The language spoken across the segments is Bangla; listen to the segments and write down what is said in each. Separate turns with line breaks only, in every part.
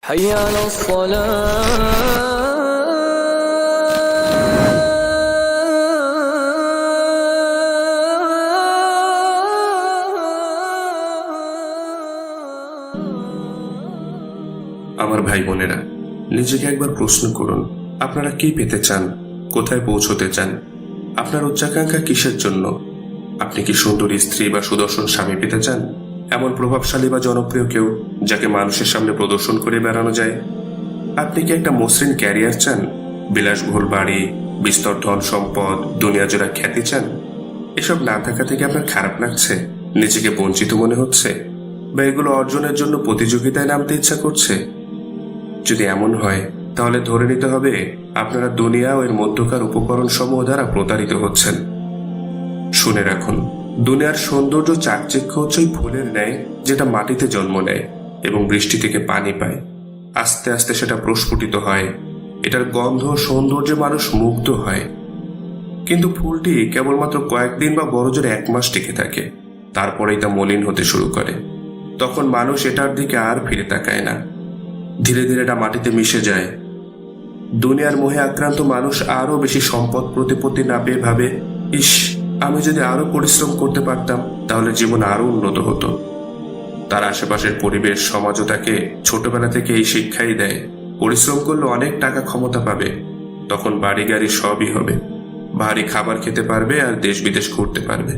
حي على
আমার ভাই বোনেরা, নিজেকে একবার প্রশ্ন করুন, আপনারা কি পেতে চান, কোথায় পৌঁছতে চান, আপনার উচ্চাকাঙ্ক্ষা কিসের জন্য? আপনি কি সুন্দরী স্ত্রী বা সুদর্শন স্বামী পেতে চান, এমন প্রভাবশালী বা জনপ্রিয় কেউ যাকে মানুষের সামনে প্রদর্শন করে বেড়ানো যায়? আপনি কি একটা মসৃণ ক্যারিয়ার চান, বিলাসবহুল বাড়ি, বিস্তর ধন সম্পদ, দুনিয়া জোড়া খ্যাতি চান? এসব না থাকা থেকে আপনার খারাপ লাগছে, নিজেকে বঞ্চিত মনে হচ্ছে, বা এগুলো অর্জনের জন্য প্রতিযোগিতায় নামতে ইচ্ছা করছে? যদি এমন হয়, তাহলে ধরে নিতে হবে আপনারা দুনিয়া ও এর মধ্যকার উপকরণ সমূহ দ্বারা প্রতারিত হচ্ছেন। শুনে রাখুন, দুনিয়ার সৌন্দর্য চাকচিক্য হচ্ছে ওই ফুলের ন্যায় যেটা মাটিতে জন্ম নেয় এবং বৃষ্টি থেকে পানি পায়। আস্তে আস্তে সেটা প্রস্ফুটিত হয়, এটার গন্ধ সৌন্দর্যে মানুষ মুগ্ধ হয়। কিন্তু ফুলটি কেবলমাত্র কয়েকদিন বা বড়জোর 1 মাস টিকে থাকে, তারপরেই তা মলিন হতে শুরু করে। তখন মানুষ এটার দিকে আর ফিরে তাকায় না, ধীরে ধীরে এটা মাটিতে মিশে যায়। দুনিয়ার মোহে আক্রান্ত মানুষ আরো বেশি সম্পদ প্রতিপত্তি না পেয়ে ভাবে, ইস, আমি যদি আরো পরিশ্রম করতে পারতাম তাহলে জীবন আরো উন্নত হতো। তার আশেপাশের পরিবেশ সমাজও তাকে ছোটবেলা থেকে এই শিক্ষাই দেয়, পরিশ্রম করলে অনেক টাকা ক্ষমতা পাবে, তখন বাড়ি গাড়ি সবই হবে, ভারী খাবার খেতে পারবে আর দেশ বিদেশ ঘুরতে পারবে।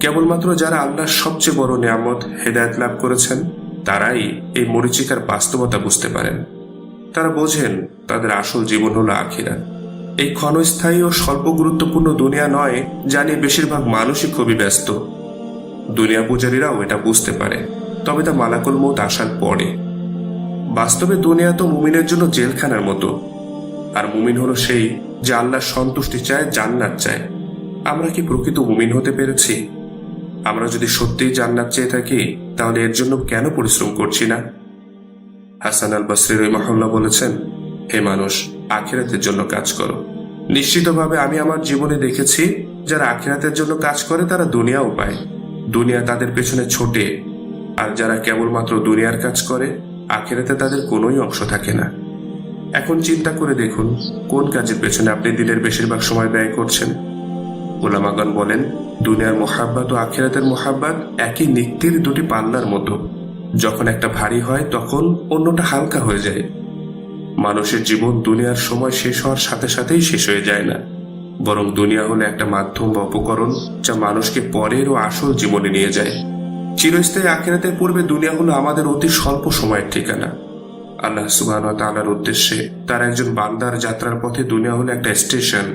কেবলমাত্র যারা আল্লাহর সবচেয়ে বড় নিয়ামত হেদায়েত লাভ করেছেন, তারাই এই মরীচিকার বাস্তবতা বুঝতে পারেন। তারা বোঝেন তাদের আসল জীবন হলো আখিরাত। এই ক্ষণস্থায়ী ও স্বল্প গুরুত্বপূর্ণ দুনিয়া নয়, জানি বেশিরভাগ মানুষই খুবই ব্যস্ত। দুনিয়া পূজারীরাও এটা বুঝতে পারে, তবে তা মালাকুল মউত আসার পরে। বাস্তবে দুনিয়া তো মুমিনের জন্য জেলখানার মতো, আর মুমিন হলো সেই যে আল্লাহর সন্তুষ্টি চায়, জান্নাত চায়। আমরা কি প্রকৃত মুমিন হতে পেরেছি? আমরা যদি সত্যিই জান্নাত চেয়ে থাকি, তাহলে এর জন্য কেন পরিশ্রম করছি না? হাসান আল বসরি রাহিমাহুল্লাহ বলেছেন, হে মানুষ, আখিরাতের জন্য কাজ করো। নিশ্চিতভাবে আমি আমার জীবনে দেখেছি, যারা আখিরাতের জন্য কাজ করে তারা দুনিয়াও পায়, দুনিয়া তাদের পেছনে ছোটে। আর যারা কেবলমাত্র দুনিয়ার কাজ করে, আখিরাতে তাদের কোনোই অংশ থাকে না। এখন চিন্তা করে দেখুন, কোন কাজের পেছনে আপনি দিনের বেশিরভাগ সময় ব্যয় করছেন? উলামাগণ বলেন, দুনিয়ার মোহাব্বত ও আখিরাতের মোহাব্বত একই নিক্তির দুটি পাল্লার মতো। যখন একটা ভারী হয়, তখন অন্যটা হালকা হয়ে যায়। মানুষের জীবন দুনিয়ার সময় শেষ হওয়ার সাথে সাথেই শেষ হয়ে যায় না, বরং দুনিয়া হলো একটা মাধ্যম বা উপকরণ যা মানুষকে পরের ও আসল জীবনে নিয়ে যায়। চিরস্থায়ী আখিরাতের পূর্বে দুনিয়া হলো আমাদের অতি স্বল্প সময়ের ঠিকানা। আল্লাহ সুবহানাহু ওয়া তাআলার উদ্দেশ্যে তার একজন বান্দার যাত্রার পথে দুনিয়া হলো একটা স্টেশন,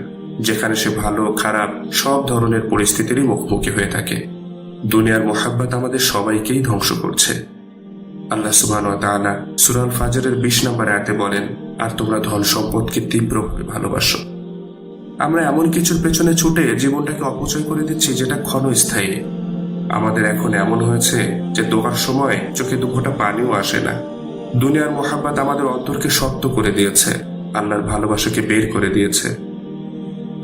যেখানে সে ভালো খারাপ সব ধরনের পরিস্থিতিরই মুখোমুখি হয়ে থাকে। দুনিয়ার মোহাব্বত আমাদের সবাইকেই ধ্বংস করছে। আল্লাহ সুবহানাহু ওয়া তাআলা সূরা আল ফাজরের 20 নম্বর আয়াতে বলেন, আর তোমরা ধন সম্পদকে তীব্রভাবে ভালোবাসো। আমরা এমন কিছুর পেছনে ছুটে জীবনটাকে অপচয় করে দিচ্ছি যেটা ক্ষণস্থায়ী। আমাদের এখন এমন হয়েছে যে দোয়ার সময় চোখে 2 ফোঁটা পানিও আসে না। দুনিয়ার মোহাব্বত আমাদের অন্তরকে শক্ত করে দিয়েছে, আল্লাহর ভালোবাসাকে বের করে দিয়েছে।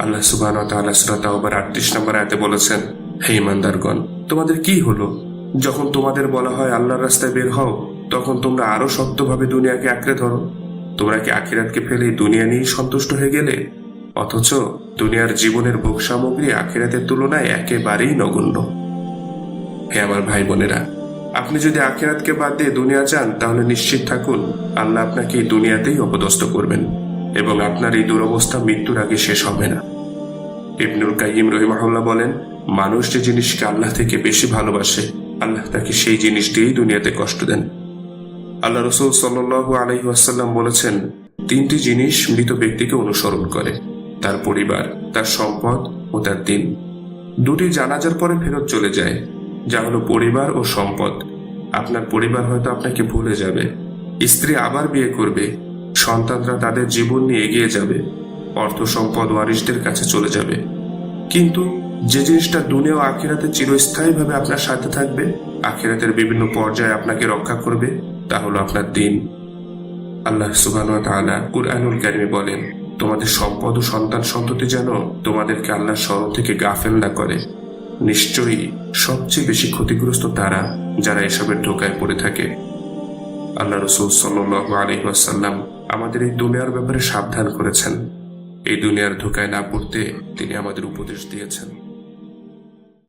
আল্লাহ সুবহানাহু ওয়া তাআলা সূরা তাওবার 38 নম্বর আয়াতে বলেছেন, হে ঈমানদারগণ, তোমাদের কি হলো? যখন তোমাদের বলা হয় আল্লাহর রাস্তায় বের হও, তখন তোমরা আরো শক্তভাবে দুনিয়াকে আঁকড়ে ধরো। তোমরা কি আখিরাতকে ফেলে দুনিয়া নিয়েই সন্তুষ্ট হয়ে গেলে? অথচ দুনিয়ার জীবনের ভোগ সামগ্রী আখিরাতের তুলনায় একেবারেই নগণ্য। হে আমার ভাই বোনেরা, আপনি যদি আখিরাতকে বাদ দিয়ে দুনিয়া চান, তাহলে নিশ্চিত থাকুন আল্লাহ আপনাকে এই দুনিয়াতেই অপদস্থ করবেন, এবং আপনার এই দুরবস্থা মৃত্যুর আগে শেষ হবে না। ইবনুল কাইয়িম রাহিমাহুল্লাহ বলেন, মানুষ যে জিনিসকে আল্লাহ থেকে বেশি ভালোবাসে, আল্লাহ তাকে সেই জিনিস দিয়েই দুনিয়াতে কষ্ট দেন। আল্লাহ রাসূল সাল্লাল্লাহু আলাইহি ওয়াসাল্লাম বলেছেন, 3টি জিনিস মৃত ব্যক্তিকে অনুসরণ করে, তার পরিবার, তার সম্পদ ও তার দিন। 2টি জানাজার পরে ফেরত চলে যায়, যা হলো পরিবার ও সম্পদ। আপনার পরিবার হয়তো আপনাকে ভুলে যাবে, স্ত্রী আবার বিয়ে করবে, সন্তানরা তাদের জীবন নিয়ে এগিয়ে যাবে, অর্থ সম্পদ ওয়ারিসদের কাছে চলে যাবে। কিন্তু যে জিনিসটা দুনিয়া ও আখিরাতে চিরস্থায়ীভাবে আপনার সাথে থাকবে, আখিরাতের বিভিন্ন পর্যায়ে আপনাকে রক্ষা করবে, তা হলো আপনার দিন। আল্লাহ সুবহানাহু ওয়া তাআলা কুরআনুল কারীমে বলেন, তোমাদের সম্পদ ও সন্তান সন্ততি যেন তোমাদেরকে আল্লাহর স্মরণ থেকে গাফেল না করে। নিশ্চয়ই সবচেয়ে বেশি ক্ষতিগ্রস্ত তারা যারা এসবের ধোঁকায় পড়ে থাকে। আল্লাহ রসুল সাল্লাল্লাহু আলাইহি ওয়াসাল্লাম আমাদের এই দুনিয়ার ব্যাপারে সাবধান করেছেন। এই দুনিয়ার ধোঁকায় না পড়তে তিনি আমাদের উপদেশ দিয়েছেন।